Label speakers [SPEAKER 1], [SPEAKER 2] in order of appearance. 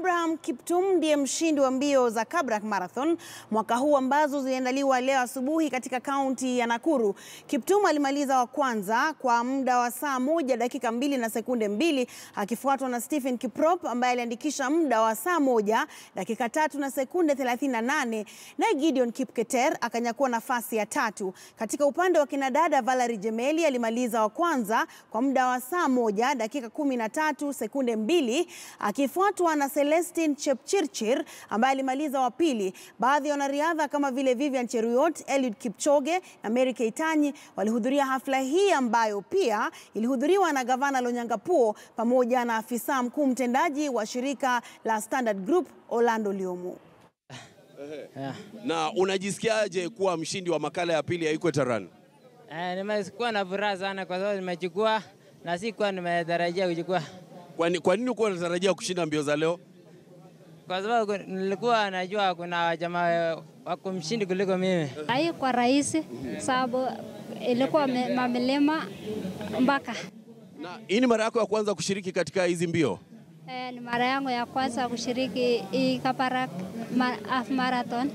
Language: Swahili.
[SPEAKER 1] Abraham Kiptum ndiye mshindi wa mbio za Kabarak Marathon mwaka huu ambazo ziliandaliwa leo asubuhi katika kaunti ya Nakuru. Kiptum alimaliza wa kwanza kwa muda wa saa 1 dakika 2 na sekunde 2, akifuatwa na Stephen Kiprop ambaye aliandikisha muda wa saa 1 dakika 3 na sekunde 38, na Gideon Kipketer akanyakua nafasi ya 3. Katika upande wa kina dada, Valary Jemely alimaliza wa kwanza kwa muda wa saa 1 dakika 13 sekunde 2, akifuatwa na Celestine Chepchirchir ambaye alimaliza wa pili. Baadhi ya wanariadha kama vile Vivian Cheruiyot, Eliud Kipchoge na Mary Keitany walihudhuria hafla hii ambayo pia ilihudhuriwa na gavana Lonyangapuo pamoja na afisa mkuu mtendaji wa shirika la Standard Group Orlando Liomu.
[SPEAKER 2] Na unajisikiaje kuwa mshindi wa makala ya pili ya Equator Run?
[SPEAKER 3] Nimekuwa na furaha sana kwa sababu nimechukua na sikuwa nimetarajia kuchukua.
[SPEAKER 2] Kwa nini ulikuwa unatarajia kushinda mbio za leo?
[SPEAKER 3] Kwa sababu nilikuwa najua kuna jamaa wako mshindi kuliko mimi.
[SPEAKER 4] Haikuwa rahisi sababu ilikuwa mamilima mpaka.
[SPEAKER 2] Na hii ni mara yako ya kwanza kushiriki katika hizi mbio?
[SPEAKER 4] Ni mara yangu ya kwanza kushiriki Kabarak Marathon.